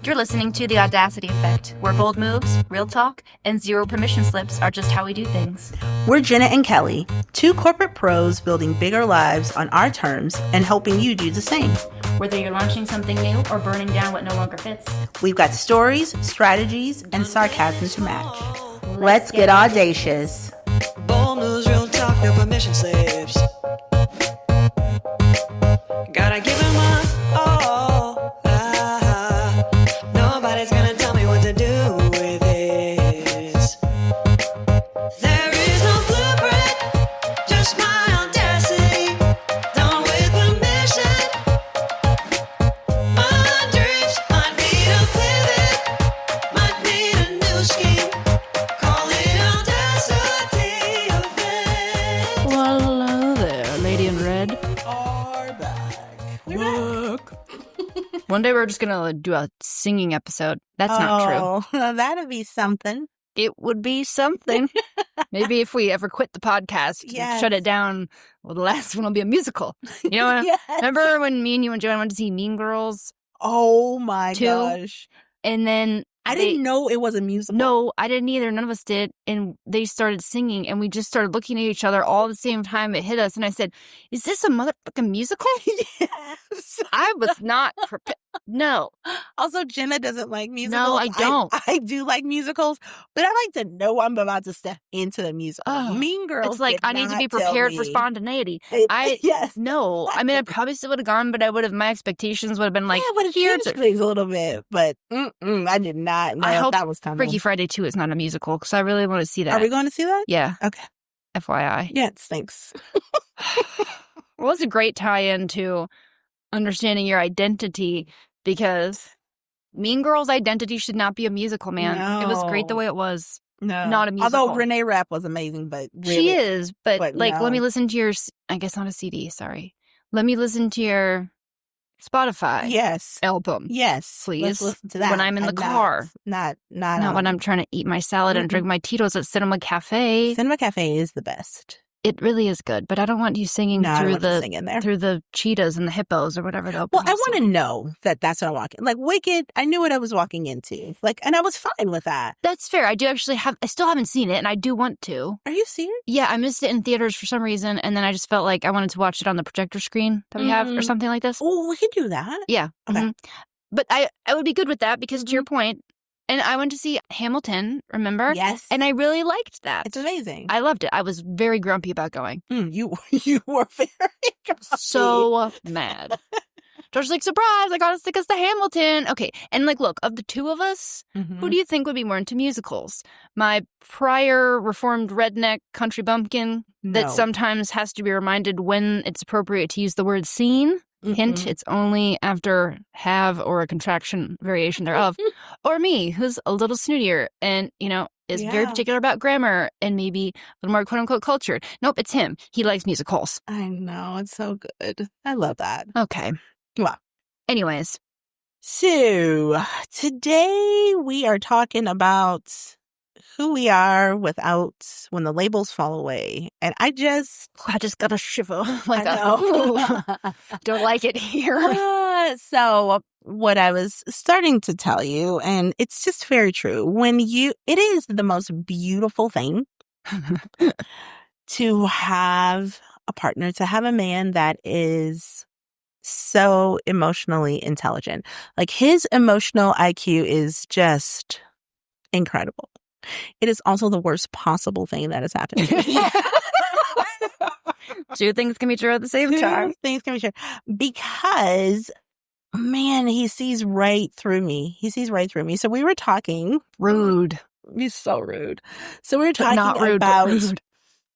You're listening to The Audacity Effect, where bold moves, real talk, and zero permission slips are just how we do things. We're Jenna and Kelly, two corporate pros building bigger lives on our terms and helping you do the same. Whether you're launching something new or burning down what no longer fits, we've got stories, strategies, and sarcasm to match. Let's get audacious. Bold moves, real talk, no permission slips. Gotta give him my all. Nobody's gonna tell me what to do with this. There is no blueprint, just my audacity. Done with permission. My dreams might need a pivot, might need a new scheme. Call it Audacity Effect. Well, hello there, lady in red. Are back. Look. One day we're just gonna do a singing episode. That's not true. That'd be something. It would be something. Maybe if we ever quit the podcast, Yes. shut it down, well, the last one will be a musical. You know, Yes. remember when me and you and Joanne went to see Mean Girls? Oh my Two. gosh. And then I didn't know it was a musical. No, I didn't either. None of us did. And they started singing, and we just started looking at each other all at the same time. It hit us, and I said, "Is this a motherfucking musical?" Yes. I was not prepared. No. Also, Jenna doesn't like musicals. No, I don't. I do like musicals, but I like to know I'm about to step into the musical. Oh, Mean Girls. It's like did I need to not be tell prepared for me. spontaneity. Yes. No. I mean, I probably still would have gone, but I would have. My expectations would have been like, yeah, but it here's changed things a little bit. But I did not know I hope that was coming. Freaky Friday 2 is not a musical because I really want to see that. Are we going to see that? Yeah. Okay. FYI. Yes, thanks. Well, it's a great tie-in to understanding your identity because Mean Girls' identity should not be a musical, man. It was great the No. way it was. No. Not a musical. Although Renee Rapp was amazing, but really, She is, but like, no. let me listen to your, I guess on a CD, sorry. Let me listen to your Spotify Yes. album. Yes. Please. Let's listen to that. When I'm in the And car. Not Not when I'm trying to eat my salad and drink my Tito's at Cinema Cafe. Cinema Cafe is the best. It really is good, but I don't want you singing No, I through want to sing in there. through the cheetahs and the hippos or whatever. Well, I want to know that that's what I'm walking. Like Wicked, I knew what I was walking into. Like, and I was fine with that. That's fair. I do actually I still haven't seen it, and I do want to. Are you serious? Yeah, I missed it in theaters for some reason, and then I just felt like I wanted to watch it on the projector screen that we have or something like this. Oh, we could do that. Yeah. Okay. Mhm. But I would be good with that because to your point, and I went to see Hamilton, remember? Yes. And I really liked that. It's amazing. I loved it. I was very grumpy about going. You were very grumpy. So mad. George's like, surprise, I got to stick us to Hamilton. Okay. And like, look, of the two of us, who do you think would be more into musicals? My prior reformed redneck country bumpkin that No. sometimes has to be reminded when it's appropriate to use the word scene. Hint, it's only after have or a contraction variation thereof. Or me, who's a little snootier and, you know, is very Yeah. particular about grammar and maybe a little more quote-unquote cultured. Nope, it's him. He likes musicals. I know. It's so good. I love that. Okay. Wow. Anyways. So today we are talking about who we are without when the labels fall away. And I just got a shiver. Like I know. don't like it here. So what I was starting to tell you, and it's just very true, it is the most beautiful thing to have a partner, to have a man that is so emotionally intelligent. Like his emotional IQ is just incredible. It is also the worst possible thing that has happened to me. Two things can be true at the same time. Things can be true. Because, man, he sees right through me. He sees right through me. So we were talking. Rude. He's so rude. So we were But talking not rude, about but rude.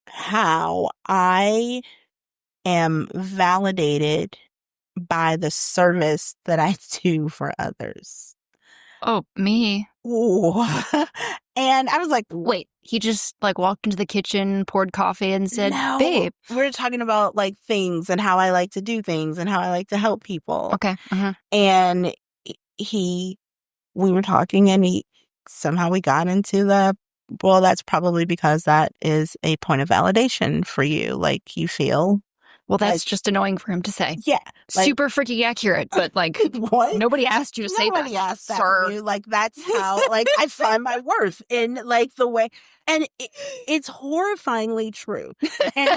how I am validated by the service that I do for others. Oh, me. Ooh. And I was like, Wait, he just like walked into the kitchen, poured coffee and said, no, babe. we're talking about like things and how I like to do things and how I like to help people. Okay. Uh-huh. And we were talking and somehow we got into well, that's probably because that is a point of validation for you. Like you feel Well, that's Like, just annoying for him to say. yeah. Like, Super freaking accurate, but like what? nobody asked you to say that. Nobody asked that sir. from you. Like, that's how, like, I find my worth in, like, the way. And it's horrifyingly true. And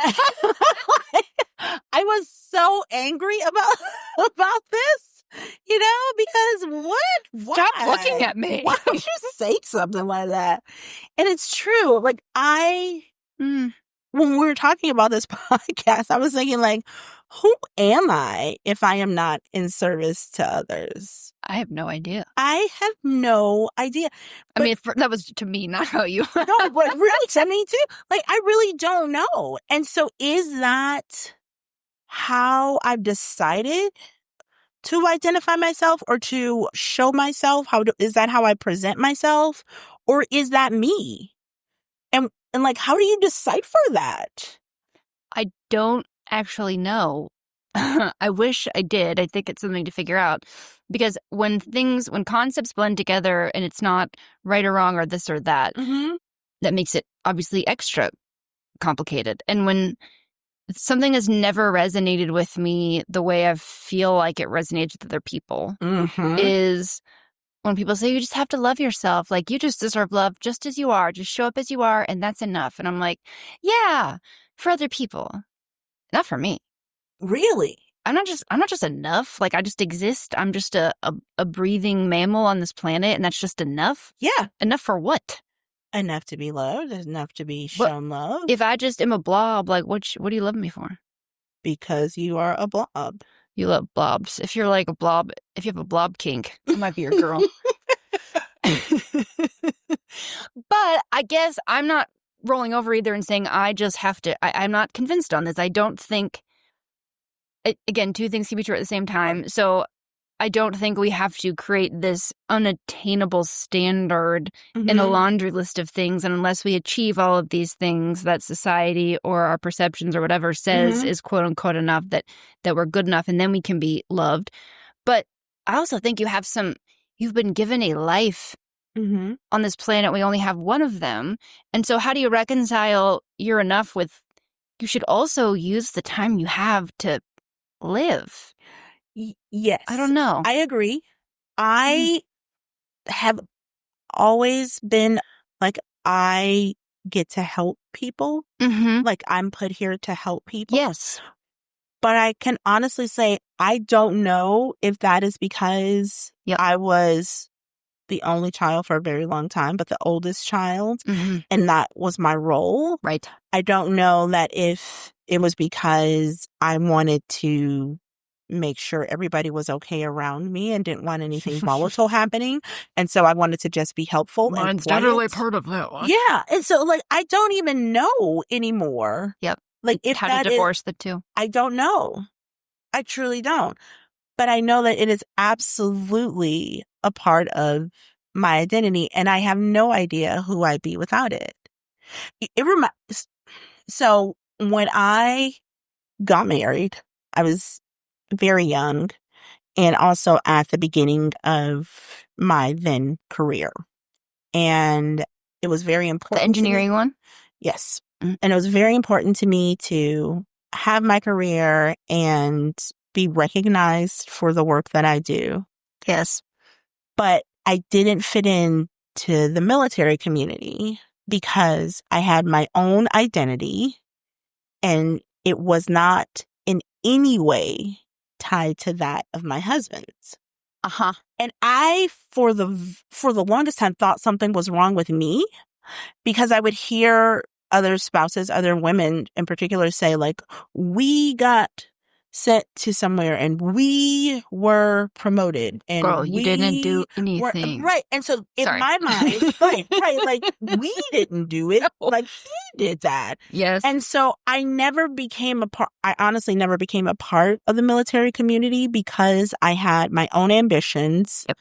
I was so angry about this, because what? Stop Why? looking at me. Why would you say something like that? And it's true. Like, when we were talking about this podcast, I was thinking, like, who am I if I am not in service to others? I have no idea. I have no idea. I mean, that was to me, not how you. No, but really to me too. Like, I really don't know. And so is that how I've decided to identify myself or to show myself? Is that how I present myself? Or is that me? And like, how do you decipher that? I don't actually know. I wish I did. I think it's something to figure out. Because when concepts blend together and it's not right or wrong or this or that, that makes it obviously extra complicated. And when something has never resonated with me the way I feel like it resonates with other people is when people say, you just have to love yourself. Like, you just deserve love just as you are. Just show up as you are, and that's enough. And I'm like, yeah, for other people, not for me. Really? I'm not just enough. Like, I just exist. I'm just a breathing mammal on this planet, and that's just enough. Yeah. Enough for what? Enough to be loved, enough to be shown love. If I just am a blob, like, what do you love me for? Because you are a blob. You love blobs. If you're like a blob, if you have a blob kink, I might be your girl. But I guess I'm not rolling over either and saying I just have to. I'm not convinced on this. I don't think. Again, two things can be true at the same time. So I don't think we have to create this unattainable standard in a laundry list of things. And unless we achieve all of these things that society or our perceptions or whatever says is quote unquote enough, that we're good enough, and then we can be loved. But I also think you've been given a life on this planet. We only have one of them. And so how do you reconcile you're enough with, you should also use the time you have to live? Yes. I don't know. I agree. I have always been like, I get to help people. Like, I'm put here to help people. Yes. But I can honestly say, I don't know if that is because I was the only child for a very long time, but the oldest child. And that was my role. Right. I don't know that if it was because I wanted to make sure everybody was okay around me and didn't want anything volatile happening. And so I wanted to just be helpful. Mine's and definitely part of that one. Yeah. And so, like, I don't even know anymore. Yep. Like, if how that to divorce the two. I don't know. I truly don't. But I know that it is absolutely a part of my identity, and I have no idea who I'd be without it. So when I got married, I was very young, and also at the beginning of my then career. And it was very important. The engineering one? Yes. And it was very important to me to have my career and be recognized for the work that I do. Yes. But I didn't fit into the military community because I had my own identity, and it was not in any way tied to that of my husband's. And I, for the longest time, thought something was wrong with me, because I would hear other spouses, other women in particular, say, like, we got sent to somewhere and we were promoted, and girl, you didn't do anything. Right. And so in my mind, right, like, we didn't do it, like, he did that. Yes. And so I honestly never became a part of the military community because I had my own ambitions. Yep.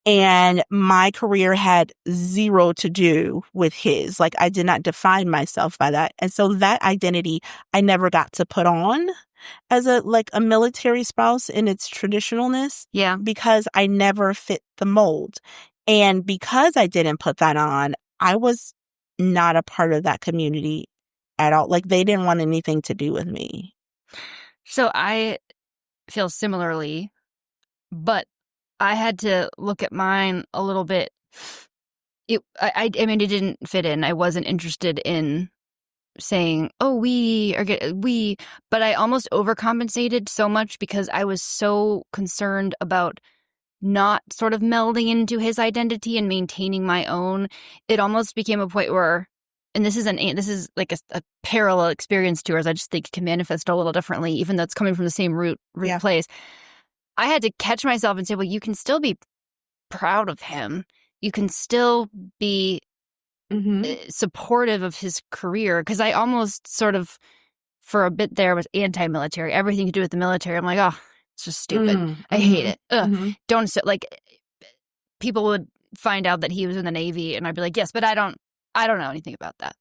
And my career had zero to do with his. Like, I did not define myself by that. And so that identity I never got to put on as a military spouse in its traditionalness. Yeah. Because I never fit the mold. And because I didn't put that on, I was not a part of that community at all. Like, they didn't want anything to do with me. So I feel similarly, but I had to look at mine a little bit. I mean, it didn't fit in. I wasn't interested in saying, "Oh, we," but I almost overcompensated so much because I was so concerned about not sort of melding into his identity and maintaining my own. It almost became a point where, and this is like a parallel experience to ours. I just think it can manifest a little differently, even though it's coming from the same root Yeah. place. I had to catch myself and say, well, you can still be proud of him. You can still be supportive of his career, because I almost sort of, for a bit there, was anti-military. Everything to do with the military, I'm like, oh, it's just stupid. I hate it. Ugh. Don't sit like people would find out that he was in the Navy, and I'd be like, yes, but I don't know anything about that.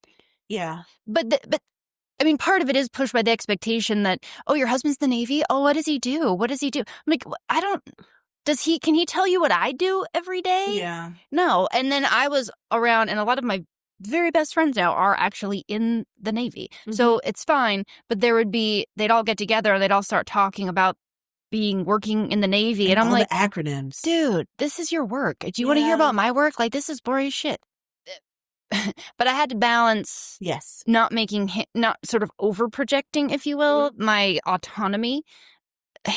Yeah. But I mean, part of it is pushed by the expectation that, oh, your husband's in the Navy. Oh, what does he do? What does he do? I'm like, I don't. Can he tell you what I do every day? Yeah. No. And then I was around, and a lot of my very best friends now are actually in the Navy. So it's fine. But they'd all get together and they'd all start talking about working in the Navy. And I'm all like, the acronyms. dude, this is your work. Do you want to hear about my work? Like, this is boring as shit. But I had to balance not sort of over projecting, if you will, my autonomy. I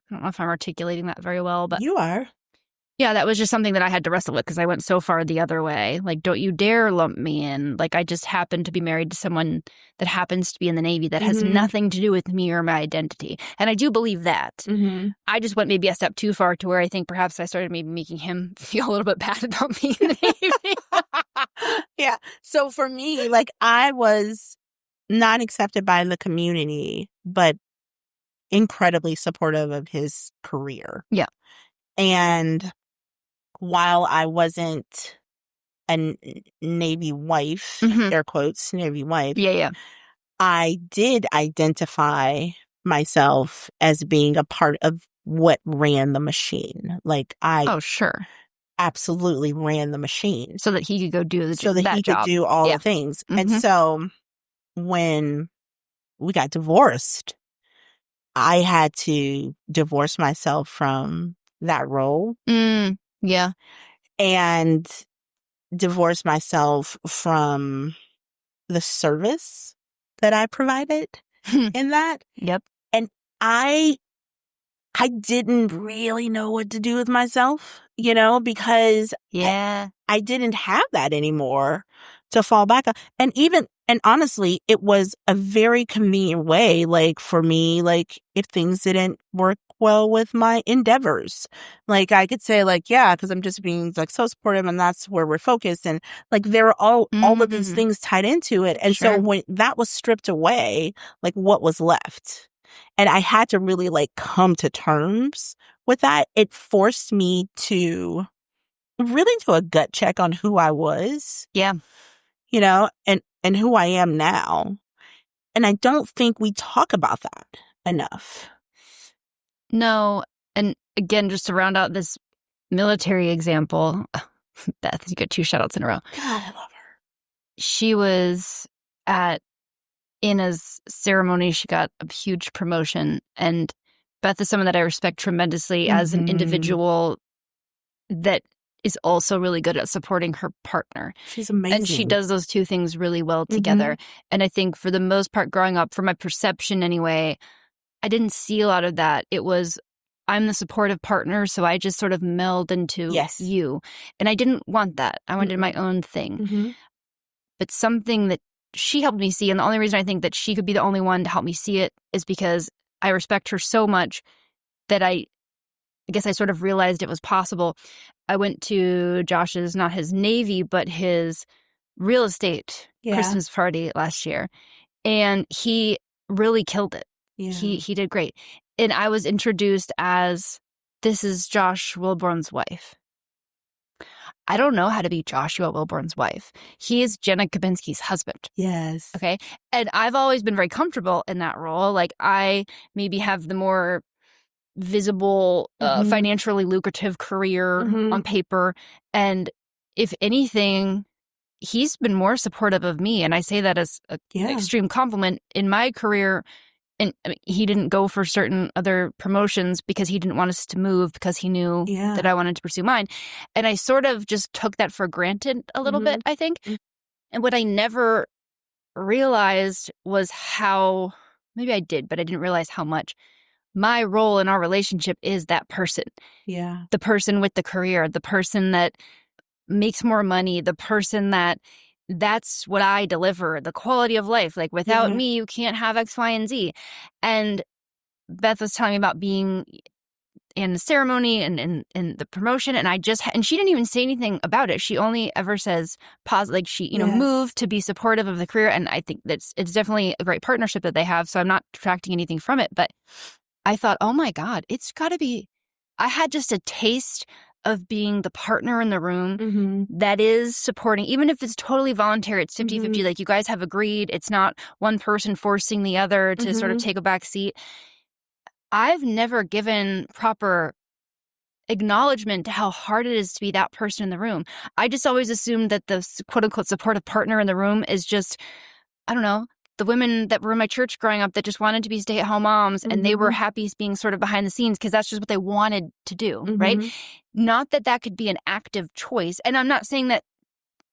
don't know if I'm articulating that very well, but you are. Yeah, that was just something that I had to wrestle with because I went so far the other way. Like, don't you dare lump me in. Like, I just happen to be married to someone that happens to be in the Navy that has nothing to do with me or my identity. And I do believe that. I just went maybe a step too far to where I think perhaps I started maybe making him feel a little bit bad about being in the Navy. Yeah. So for me, like, I was not accepted by the community, but incredibly supportive of his career. Yeah. And while I wasn't a Navy wife, air quotes, Navy wife. Yeah. I did identify myself as being a part of what ran the machine. Like, Oh, sure. absolutely ran the machine. So that he could go do so that he job. could do all the things. And so when we got divorced, I had to divorce myself from that role. Yeah. And divorce myself from the service that I provided in that. Yep. And I didn't really know what to do with myself, because I didn't have that anymore to fall back on. And honestly, it was a very convenient way, like, for me, like, if things didn't work well with my endeavors, like, I could say, like, yeah, because I'm just being, like, so supportive and that's where we're focused. And, like, there are all of these things tied into it. And so when that was stripped away, like, what was left? And I had to really, like, come to terms with that. It forced me to really do a gut check on who I was. Yeah. And who I am now. And I don't think we talk about that enough. No. And again, just to round out this military example, Beth, you got 2 shout-outs in a row. God, I love her. She was at Ina's ceremony. She got a huge promotion. And Beth is someone that I respect tremendously as an individual that is also really good at supporting her partner. She's amazing. And she does those 2 things really well together. And I think for the most part, growing up, from my perception anyway, I didn't see a lot of that. It was, I'm the supportive partner, so I just sort of meld into you. And I didn't want that. I wanted my own thing. But something that she helped me see, and the only reason I think that she could be the only one to help me see it, is because I respect her so much that I guess I sort of realized it was possible. I went to Josh's, not his Navy, but his real estate Christmas party last year. And he really killed it. Yeah. He did great. And I was introduced as, this is Josh Wilborn's wife. I don't know how to be Joshua Wilborn's wife. He is Jenna Kabinski's husband. Yes. Okay. And I've always been very comfortable in that role. Like, I maybe have the more visible, financially lucrative career on paper. And if anything, he's been more supportive of me. And I say that as an extreme compliment. In my career, and I mean, he didn't go for certain other promotions because he didn't want us to move because he knew that I wanted to pursue mine. And I sort of just took that for granted a little bit, I think. And what I never realized was how, maybe I did, but I didn't realize how much my role in our relationship is that person. Yeah. The person with the career, the person that makes more money, the person that's what I deliver, the quality of life. Like without me, you can't have X, Y, and Z. And Beth was telling me about being in the ceremony and the promotion. And and she didn't even say anything about it. She only ever says positive, like she, moved to be supportive of the career. And I think it's definitely a great partnership that they have. So I'm not detracting anything from it. But I thought, oh my God, it's got to be, I had just a taste of being the partner in the room that is supporting, even if it's totally voluntary, it's 50-50, like you guys have agreed, it's not one person forcing the other to sort of take a back seat. I've never given proper acknowledgement to how hard it is to be that person in the room. I just always assumed that the quote unquote supportive partner in the room is just, I don't know, the women that were in my church growing up that just wanted to be stay-at-home moms and they were happy being sort of behind the scenes because that's just what they wanted to do, right? Not that could be an active choice. And I'm not saying that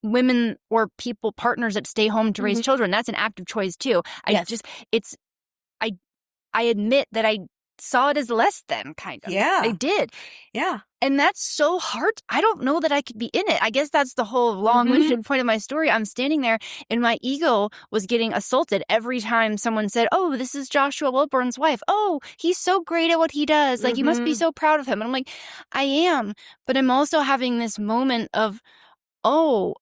women or people, partners that stay home to raise children, that's an active choice too. I admit that I saw it as less than, kind of. Yeah. I did. Yeah. And that's so hard. I don't know that I could be in it. I guess that's the whole long-winded point of my story. I'm standing there and my ego was getting assaulted every time someone said, oh, this is Joshua Wilburn's wife. Oh, he's so great at what he does. Like, you must be so proud of him. And I'm like, I am. But I'm also having this moment of, I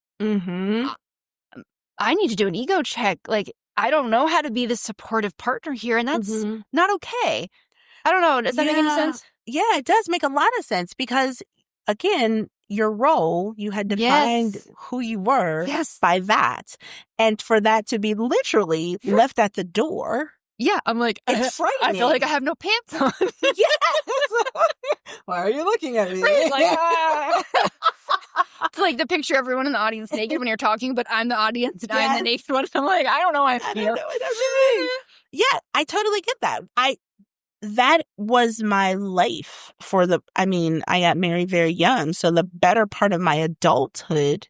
need to do an ego check. Like, I don't know how to be the supportive partner here. And that's not okay. I don't know. Does that make any sense? Yeah, it does make a lot of sense because, again, your role, you had defined who you were by that. And for that to be literally left at the door. Yeah, I'm like, it's frightening. I feel like I have no pants on. Yes. Why are you looking at me? Like, it's like the picture of everyone in the audience naked when you're talking, but I'm the audience and I'm the naked one. I'm like, I don't know why I'm here. Yeah, I totally get that. That was my life I got married very young. So the better part of my adulthood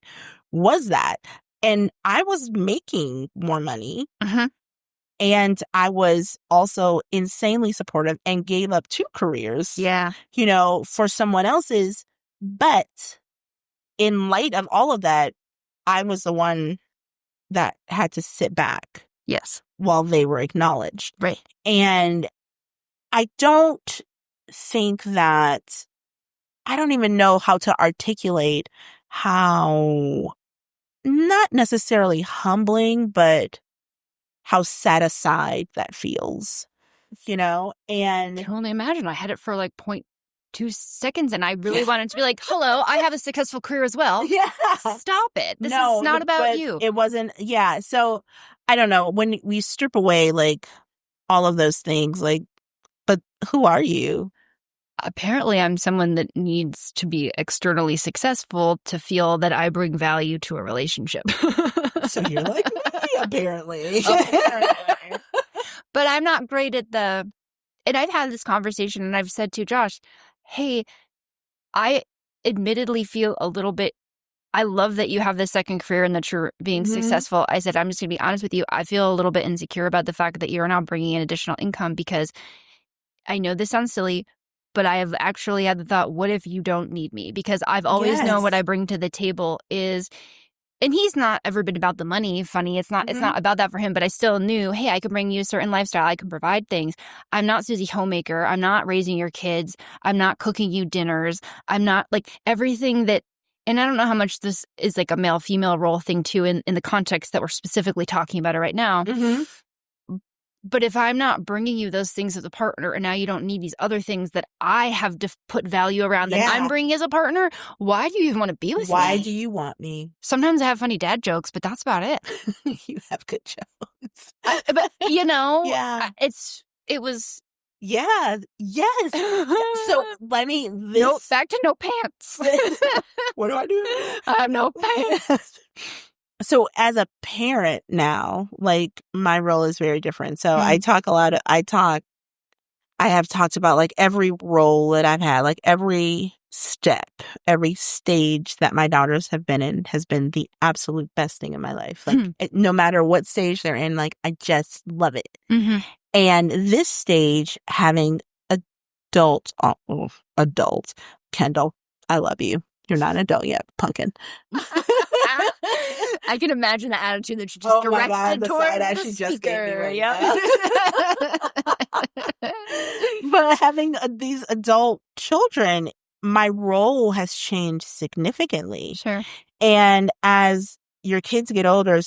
was that. And I was making more money. And I was also insanely supportive and gave up 2 careers. Yeah. For someone else's. But in light of all of that, I was the one that had to sit back. Yes. While they were acknowledged. Right. And I don't think that, I don't even know how to articulate how, not necessarily humbling, but how set aside that feels, and I can only imagine. I had it for like 0.2 seconds and I really wanted to be like, hello, I have a successful career as well. Yeah. Stop it. This is not about you. It wasn't. Yeah. So I don't know, when we strip away like all of those things, like, but who are you? Apparently, I'm someone that needs to be externally successful to feel that I bring value to a relationship. So you're like me, apparently. But I'm not great at and I've had this conversation and I've said to Josh, hey, I admittedly feel a little bit, I love that you have this second career and that you're being successful. I said, I'm just going to be honest with you. I feel a little bit insecure about the fact that you're now bringing in additional income because I know this sounds silly, but I have actually had the thought, what if you don't need me? Because I've always known what I bring to the table is, and he's not ever been about the money. Funny, it's not about that for him, but I still knew, hey, I can bring you a certain lifestyle. I can provide things. I'm not Susie Homemaker. I'm not raising your kids. I'm not cooking you dinners. I'm not like everything that, and I don't know how much this is like a male-female role thing too in the context that we're specifically talking about it right now. But if I'm not bringing you those things as a partner and now you don't need these other things that I have put value around that I'm bringing as a partner, why do you even want to be with me? Why do you want me? Sometimes I have funny dad jokes, but that's about it. You have good jokes. But, it was. Yeah. Yes. So let me. Back to no pants. What do I do? I have no pants. So as a parent now, like my role is very different. So I have talked about like every role that I've had, like every step, every stage that my daughters have been in has been the absolute best thing in my life. Like no matter what stage they're in, like I just love it. Mm-hmm. And this stage, having adult, Kendall, I love you. You're not an adult yet, pumpkin. I can imagine the attitude that she just directed towards the she speaker. just gave me right Yep. But having these adult children, my role has changed significantly. Sure. And as your kids get older,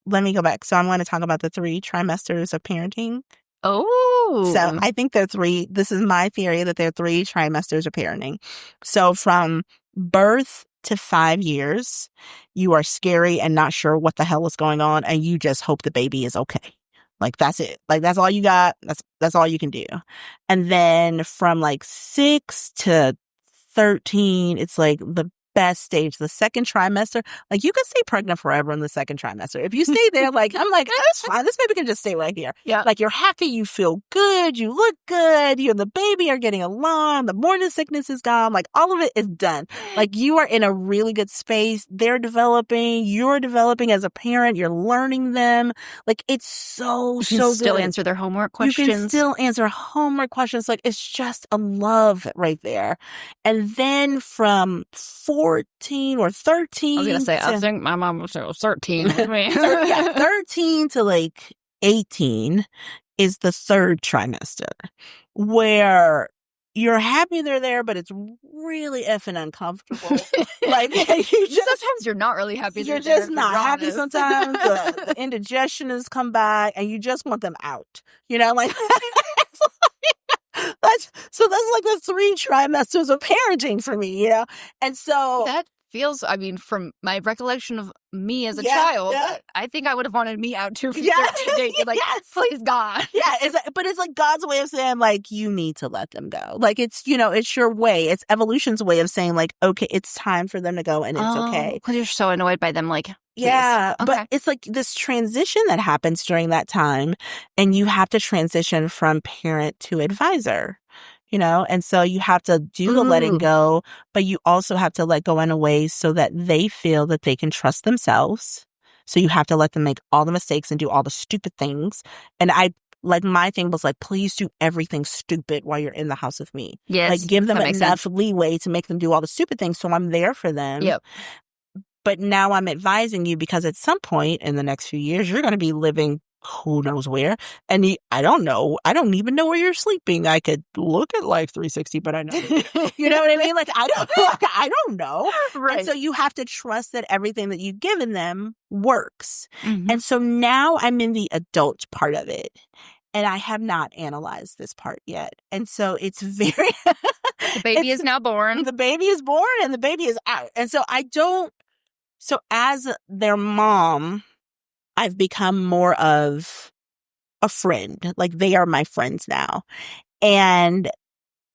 let me go back. So I'm going to talk about the 3 trimesters of parenting. Oh. So I think this is my theory that there are 3 trimesters of parenting. So from birth to 5 years, you are scary and not sure what the hell is going on, and you just hope the baby is okay. Like that's it. Like that's all you got. That's all you can do. And then from like 6 to 13, it's like the best stage, the second trimester. Like you can stay pregnant forever in the second trimester. If you stay there, like I'm like, that's fine. This baby can just stay right here. Yeah. Like you're happy, you feel good, you look good, you and the baby are getting along, the morning sickness is gone, like all of it is done. Like you are in a really good space. They're developing, you're developing as a parent, you're learning them. Like it's so still good. answer their homework questions. You can still answer homework questions. Like it's just a love right there. And then from 14 or 13. I was going to say, I think my mom was 13. 13 to like 18 is the third trimester where you're happy they're there, but it's really effing uncomfortable. Like sometimes you're not really happy. You're just not happy sometimes. The indigestion has come back and you just want them out. You know, like that's like the 3 trimesters of parenting for me, you know? And so that feels, I mean, from my recollection of me as a child, I think I would have wanted me out too for 13 days. Like, please God. Yeah, but it's like God's way of saying, like, you need to let them go. Like, it's, you know, it's your way. It's evolution's way of saying, like, okay, it's time for them to go and it's okay. Because you're so annoyed by them, like, please. Yeah, okay. But it's like this transition that happens during that time, and you have to transition from parent to advisor. You know, and so you have to do the letting go, but you also have to let go in a way so that they feel that they can trust themselves. So you have to let them make all the mistakes and do all the stupid things. And my thing was like, please do everything stupid while you're in the house with me. Yes. Like give them enough leeway to make them do all the stupid things. So I'm there for them. Yep. But now I'm advising you because at some point in the next few years, you're going to be living who knows where. And I don't know. I don't even know where you're sleeping. I could look at Life 360, but I know. You know what I mean? Like, I don't know. Right. And so you have to trust that everything that you've given them works. Mm-hmm. And so now I'm in the adult part of it. And I have not analyzed this part yet. And so it's very... The baby is now born. The baby is born and the baby is out. And so So as their mom, I've become more of a friend. Like they are my friends now. And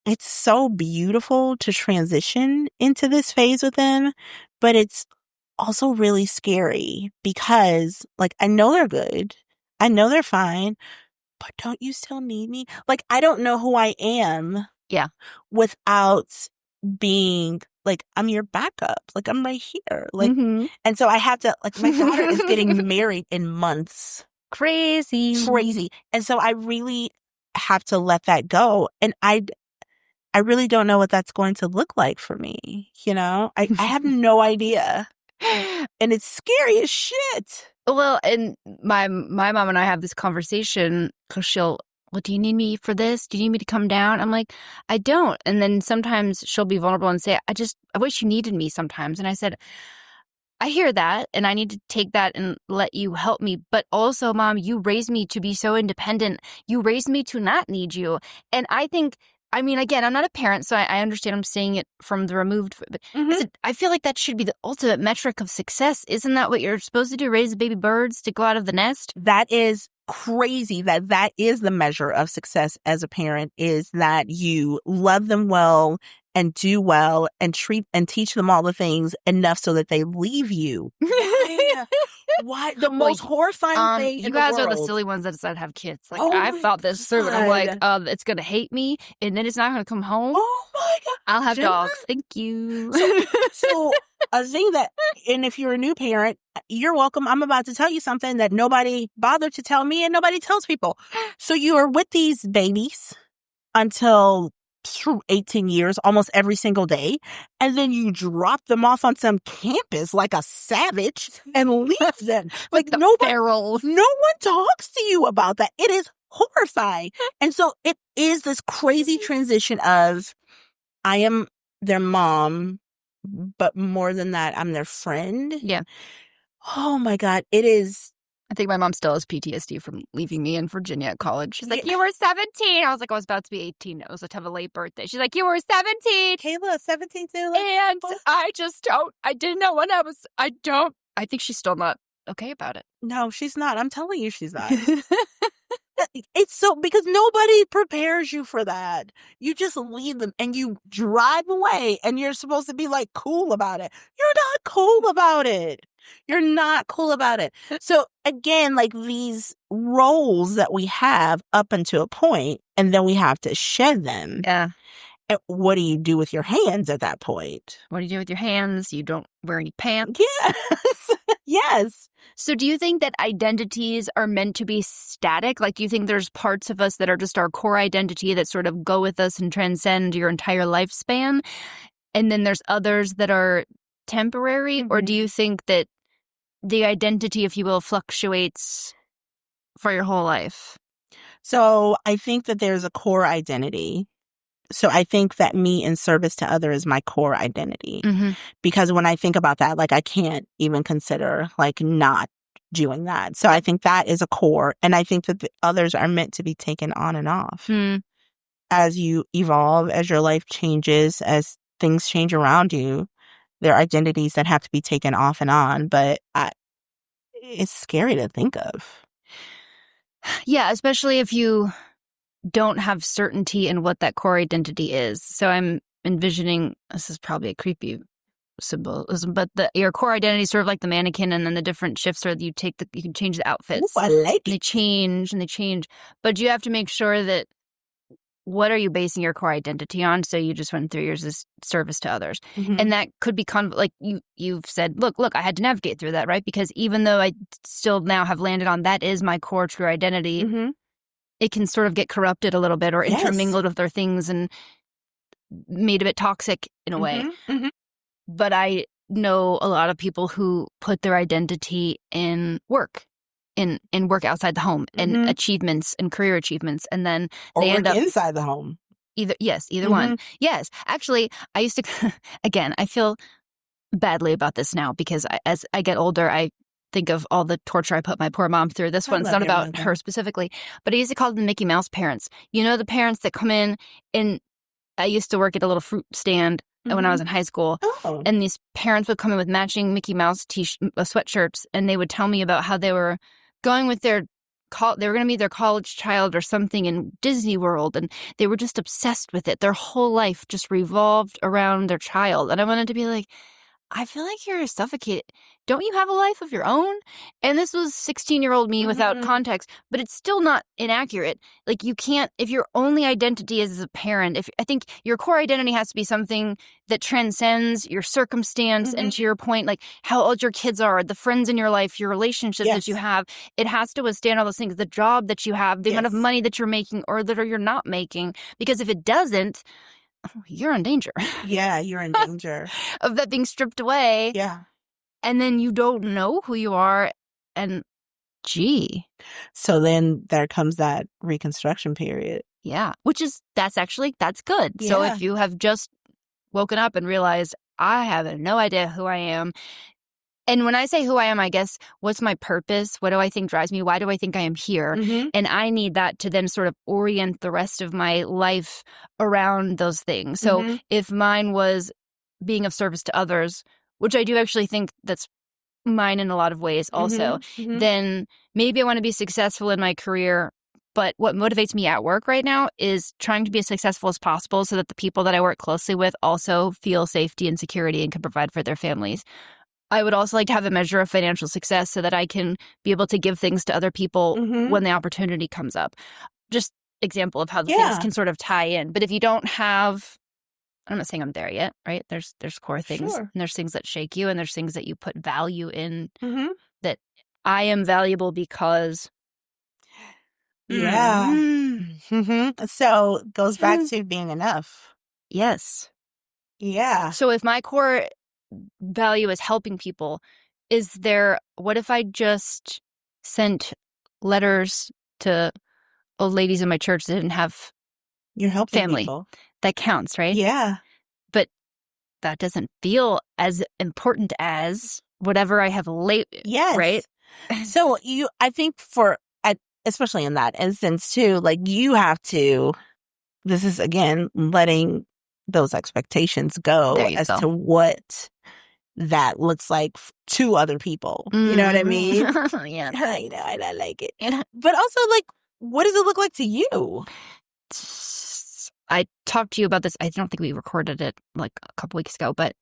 it's so beautiful to transition into this phase with them. But it's also really scary because like, I know they're good. I know they're fine. But don't you still need me? Like, I don't know who I am. Yeah. Without being like, I'm your backup. Like, I'm right here. Like, and so I have to, like, my daughter is getting married in months. Crazy. And so I really have to let that go. And I really don't know what that's going to look like for me. You know, I have no idea. And it's scary as shit. Well, and my mom and I have this conversation because well, do you need me for this? Do you need me to come down? I'm like, I don't. And then sometimes she'll be vulnerable and say, I wish you needed me sometimes. And I said, I hear that and I need to take that and let you help me. But also, Mom, you raised me to be so independent. You raised me to not need you. And I think, I mean, again, I'm not a parent, so I understand I'm saying it from the removed. But I feel like that should be the ultimate metric of success. Isn't that what you're supposed to do? Raise the baby birds to go out of the nest? That is crazy that is the measure of success as a parent, is that you love them well and do well and treat and teach them all the things enough so that they leave you. Why? The Well, most horrifying thing you in guys the are world. the silly ones that decide to have kids. Like, Oh I've my thought this through, and I'm like, God. it's gonna hate me, and then it's not gonna come home. Oh my God. I'll have Jenna? dogs. Thank you. So a thing that, and if you're a new parent, you're welcome. I'm about to tell you something that nobody bothered to tell me and nobody tells people. So you are with these babies until 18 years, almost every single day. And then you drop them off on some campus like a savage and leave them. Like Feral. no one talks to you about that. It is horrifying. And so it is this crazy transition of, I am their mom, but more than that, I'm their friend. Yeah. Oh my God. It is. I think my mom still has PTSD from leaving me in Virginia at college. She's like, Yeah. you were 17. I was like, I was about to be 18. It was to have a late birthday. She's like, you were 17. Kayla, 17 too. And I didn't know when I think she's still not okay about it. No, she's not. I'm telling you, she's not. It's so, because nobody prepares you for that. You just leave them and you drive away and you're supposed to be like cool about it. You're not cool about it. You're not cool about it. So again, like these roles that we have up until a point, and then we have to shed them. Yeah. And what do you do with your hands at that point? What do you do with your hands? You don't wear any pants. Yes. Yes. So do you think that identities are meant to be static? Like, do you think there's parts of us that are just our core identity that sort of go with us and transcend your entire lifespan? And then there's others that are temporary? Or do you think that the identity, if you will, fluctuates for your whole life? So I think that there's a core identity. So I think that me in service to others is my core identity. Mm-hmm. Because when I think about that, like I can't even consider like not doing that. So I think that is a core. And I think that the others are meant to be taken on and off. As you evolve, as your life changes, as things change around you, there are identities that have to be taken off and on. But it's scary to think of. Yeah, especially if you don't have certainty in what that core identity is. So I'm envisioning, this is probably a creepy symbolism, but your core identity is sort of like the mannequin, and then the different shifts are you can change the outfits. Ooh, I like They it. change and they change. But you have to make sure that what are you basing your core identity on? So you just went through years as service to others. Mhm. And that could be like you've said, look, I had to navigate through that, right? Because even though I still now have landed on that is my core true identity, Mhm. it can sort of get corrupted a little bit or Yes. intermingled with other things and made a bit toxic in a way. Mhm. But I know a lot of people who put their identity in work, in work outside the home, and Mhm. achievements and career achievements, and then Or they work end up inside the home. either Mm-hmm. one. Yes, actually, I used to. Again, I feel badly about this now because as I get older, I think of all the torture I put my poor mom through. This I one's love not your about mother. her specifically, but I used to call them Mickey Mouse parents. You know, the parents that come in, and I used to work at a little fruit stand when I was in high school. Oh. And these parents would come in with matching Mickey Mouse sweatshirts, and they would tell me about how they were going with they were going to meet their college child or something in Disney World, and they were just obsessed with it. Their whole life just revolved around their child. And I wanted to be like, I feel like you're suffocated. Don't you have a life of your own? And this was 16-year-old me without context, but it's still not inaccurate. Like, you can't, if your only identity is as a parent, I think your core identity has to be something that transcends your circumstance and, to your point, like how old your kids are, the friends in your life, your relationships that you have. It has to withstand all those things, the job that you have, the amount of money that you're making or that you're not making. Because if it doesn't, you're in danger. Yeah, you're in danger. Of that being stripped away. Yeah. And then you don't know who you are. And gee. So then there comes that reconstruction period. Yeah. That's good. So Yeah. if you have just woken up and realized, I have no idea who I am. And when I say who I am, I guess, what's my purpose? What do I think drives me? Why do I think I am here? And I need that to then sort of orient the rest of my life around those things. So if mine was being of service to others, which I do actually think that's mine in a lot of ways also, then maybe I want to be successful in my career. But what motivates me at work right now is trying to be as successful as possible so that the people that I work closely with also feel safety and security and can provide for their families. I would also like to have a measure of financial success so that I can be able to give things to other people when the opportunity comes up. Just example of how the things can sort of tie in. But if you don't have, I'm not saying I'm there yet, right? There's core things, and there's things that shake you, and there's things that you put value in. That I am valuable because. So goes back to being enough. Yes. Yeah. So if my core value is helping people, what if I just sent letters to old ladies in my church that didn't have You're helping family? people. That counts, right? Yeah. But that doesn't feel as important as whatever I have late. Yes. Right? So I think especially in that instance too, like you have to, this is again, letting those expectations go as to what that looks like to other people. You know what I mean? Yeah. I know, I like it. But also, like, what does it look like to you? I talked to you about this. I don't think we recorded it like a couple weeks ago, but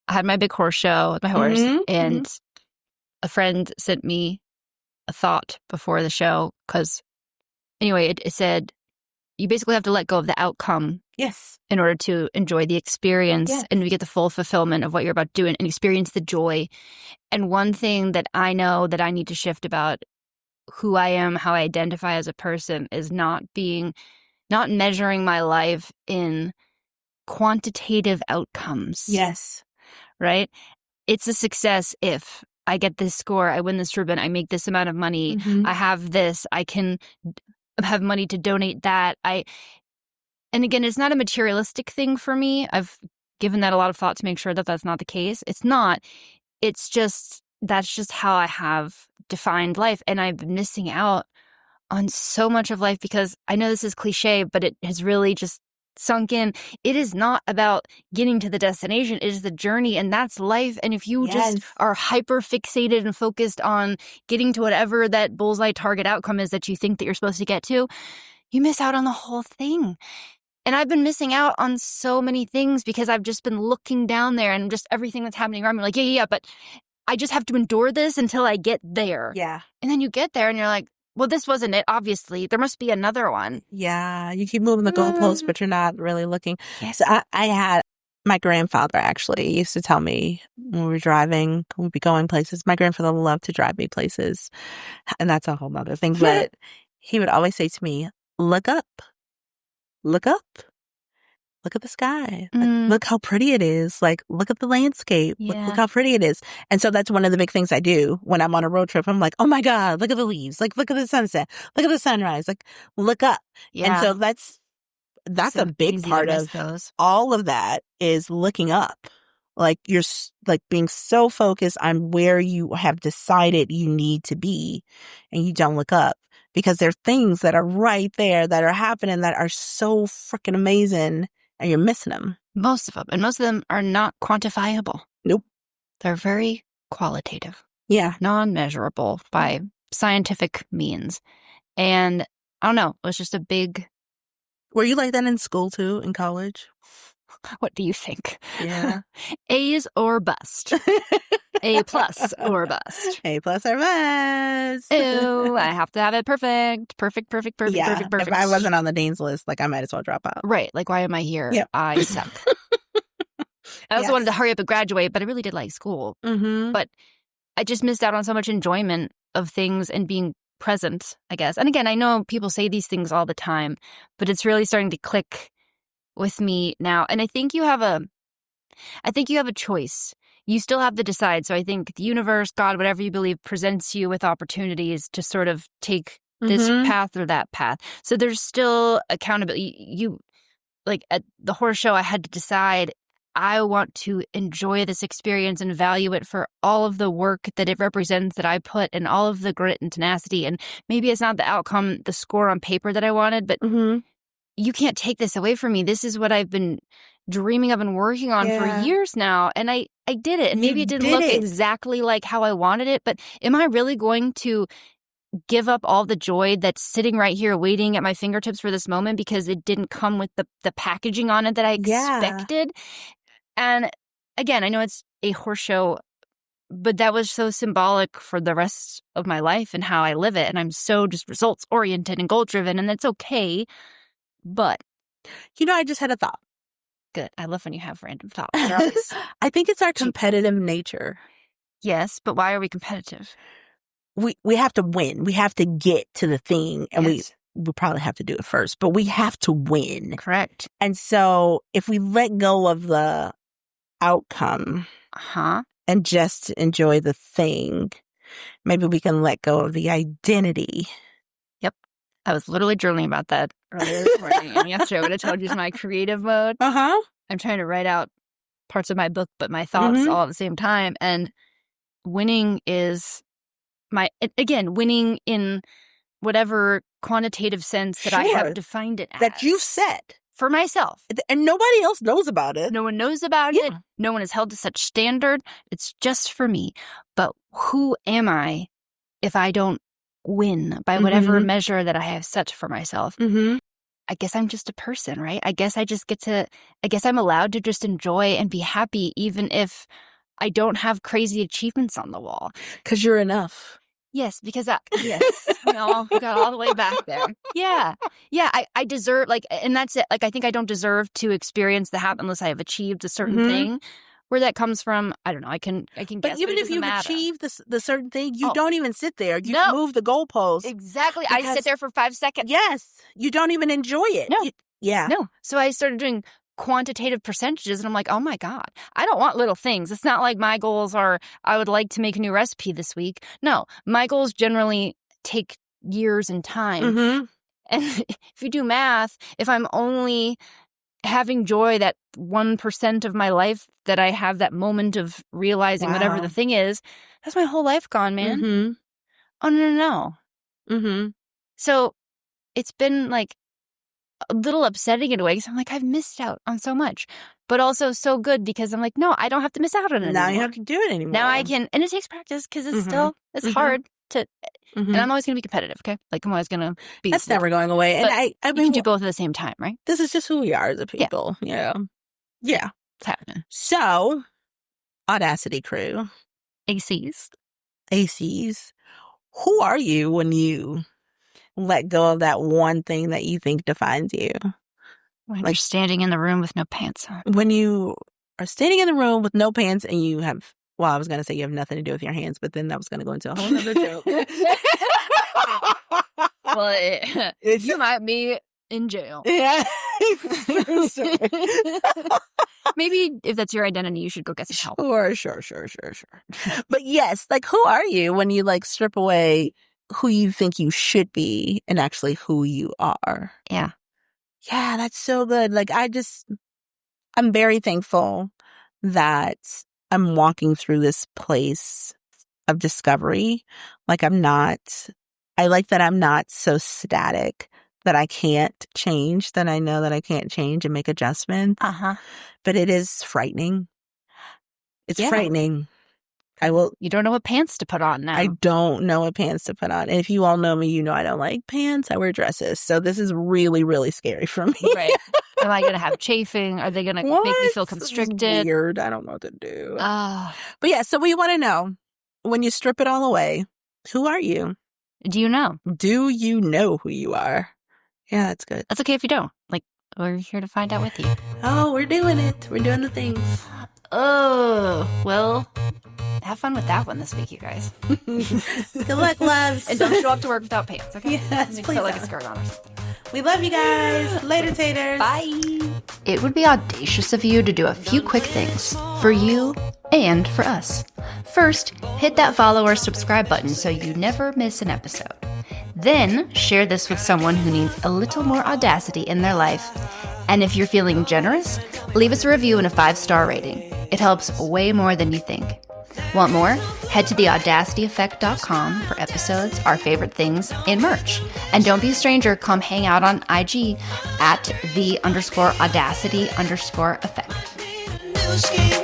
I had my big horse show with my horse, and a friend sent me a thought before the show because, anyway, it said you basically have to let go of the outcome. Yes. In order to enjoy the experience and to get the full fulfillment of what you're about to do and experience the joy. And one thing that I know that I need to shift about who I am, how I identify as a person, is not measuring my life in quantitative outcomes. Yes. Right? It's a success if I get this score, I win this ribbon, I make this amount of money, I have this, I can have money to donate that. And again, it's not a materialistic thing for me. I've given that a lot of thought to make sure that that's not the case. It's not. It's just, that's just how I have defined life. And I've been missing out on so much of life because I know this is cliche, but it has really just sunk in. It is not about getting to the destination. It is the journey, and that's life. And if you just are hyper fixated and focused on getting to whatever that bullseye target outcome is that you think that you're supposed to get to, you miss out on the whole thing. And I've been missing out on so many things because I've just been looking down there and just everything that's happening around me. Like, yeah, but I just have to endure this until I get there. Yeah. And then you get there and you're like, well, this wasn't it, obviously. There must be another one. Yeah. You keep moving the goalposts, but you're not really looking. Yes. So I had my grandfather actually used to tell me when we were driving, we'd be going places. My grandfather loved to drive me places. And that's a whole nother thing. But he would always say to me, look up. Look up. Look at the sky. Like, look how pretty it is. Like, look at the landscape. Look how pretty it is. And so that's one of the big things I do when I'm on a road trip. I'm like, oh my God, look at the leaves. Like, look at the sunset. Look at the sunrise. Like, look up. Yeah. And so that's so a big part of all of that is looking up. Like, you're like being so focused on where you have decided you need to be and you don't look up. Because there are things that are right there that are happening that are so freaking amazing and you're missing them. Most of them. And most of them are not quantifiable. Nope. They're very qualitative. Yeah. Non-measurable by scientific means. And I don't know. It was just a big... Were you like that in school too, in college? What do you think? Yeah. A's or bust. A plus or bust. A plus or bust. Ew, I have to have it perfect. Perfect. Yeah. If I wasn't on the dean's list, like I might as well drop out. Right. Like, why am I here? Yep. I suck. I also wanted to hurry up and graduate, but I really did like school. But I just missed out on so much enjoyment of things and being present, I guess. And again, I know people say these things all the time, but it's really starting to click with me now. And I think you have a choice. You still have to decide. So I think the universe, God, whatever you believe, presents you with opportunities to sort of take this path or that path. So there's still accountability. You like at the horse show, I had to decide I want to enjoy this experience and value it for all of the work that it represents that I put and all of the grit and tenacity. And maybe it's not the outcome, the score on paper that I wanted, but you can't take this away from me. This is what I've been dreaming of and working on for years now. And I did it. And maybe it didn't look exactly like how I wanted it, but am I really going to give up all the joy that's sitting right here waiting at my fingertips for this moment because it didn't come with the packaging on it that I expected? And again, I know it's a horse show But that was so symbolic for the rest of my life and how I live it. And I'm so just results oriented and goal driven, and that's okay. But I just had a thought. good. I love when you have random thoughts. They're always- I think it's our competitive nature. yes, but why are we competitive? We have to win. We have to get to the thing, and Yes. we probably have to do it first, but we have to win. Correct. And so if we let go of the outcome Uh-huh. and just enjoy the thing, maybe we can let go of the identity. I was literally journaling about that earlier this morning. And yesterday I would have told you it's my creative mode. Uh-huh. I'm trying to write out parts of my book, but my thoughts Mhm. all at the same time. And winning is winning in whatever quantitative sense that I Sure. have defined it as. That you said. For myself. And nobody else knows about it. No one knows about Yeah. it. No one is held to such standard. It's just for me. But who am I if I don't win by whatever Mhm. measure that I have set for myself? Mm-hmm. I guess I'm just a person, right? I guess I'm allowed to just enjoy and be happy even if I don't have crazy achievements on the wall. Because you're enough. Yes, because yes, we got all the way back there. Yeah. I deserve and that's it. I think I don't deserve to experience the happiness unless I have achieved a certain Mhm. thing. Where that comes from, I don't know. I can But guess. even it if doesn't you've matter. achieved the certain thing, you Oh. don't even sit there. You No. move the goalposts. Exactly. I Because- sit there for 5 seconds. Yes. You don't even enjoy it. No. Yeah. No. So I started doing quantitative percentages, and I'm like, oh my God, I don't want little things. It's not like my goals are, I would like to make a new recipe this week. No, my goals generally take years and time. Mm-hmm. And if you do math, if I'm only having joy that 1% of my life that I have that moment of realizing whatever Wow. the thing is, that's my whole life gone, man. Mm-hmm. Oh, no. Mm-hmm. So it's been a little upsetting in a way because I'm like, I've missed out on so much, but also so good because I'm like, no, I don't have to miss out on it Now anymore. you have to do it anymore. Now I can, and it takes practice because it's Mhm. still, it's Mhm. hard to, Mhm. and I'm always going to be competitive, okay? I'm always going to be. That's never going away. And But I You can mean, do both at the same time, right? this is just who we are as a people. Yeah. Yeah. It's happening. So, Audacity crew, ACs. ACs, who are you when you let go of that one thing that you think defines you? When you're standing in the room with no pants on. When you are standing in the room with no pants and you have, well, I was going to say you have nothing to do with your hands, but then that was going to go into a whole other joke. Well, you might be in jail. Yeah. Maybe if that's your identity, you should go get some help. Sure. But yes, who are you when you strip away who you think you should be and actually who you are? Yeah. Yeah, that's so good. I'm very thankful that I'm walking through this place of discovery. I like that I'm not so static that I can't change, that I know that I can't change and make adjustments. Uh-huh. But it is frightening. It's Yeah. frightening. You don't know what pants to put on now. I don't know what pants to put on. And if you all know me, you know I don't like pants. I wear dresses. So this is really, really scary for me. Right. Am I going to have chafing? Are they going to make me feel What? This is constricted? weird. I don't know what to do. Ah. But yeah, so we want to know, when you strip it all away, who are you? Do you know? Do you know who you are? Yeah, that's good. That's okay if you don't. We're here to find out with you. Oh, we're doing it. We're doing the things. Oh, well, have fun with that one this week, you guys. Good luck, loves. And don't show up to work without pants, okay? Yes, Maybe please put a don't. skirt on or something. We love you guys. Later, taters. Bye. It would be audacious of you to do a few quick things for you and for us. First, hit that follow or subscribe button so you never miss an episode. Then, share this with someone who needs a little more audacity in their life. And if you're feeling generous, leave us a review and a 5-star rating. It helps way more than you think. Want more? Head to theaudacityeffect.com for episodes, our favorite things, and merch. And don't be a stranger, come hang out on IG at @the_audacity_effect. New scheme.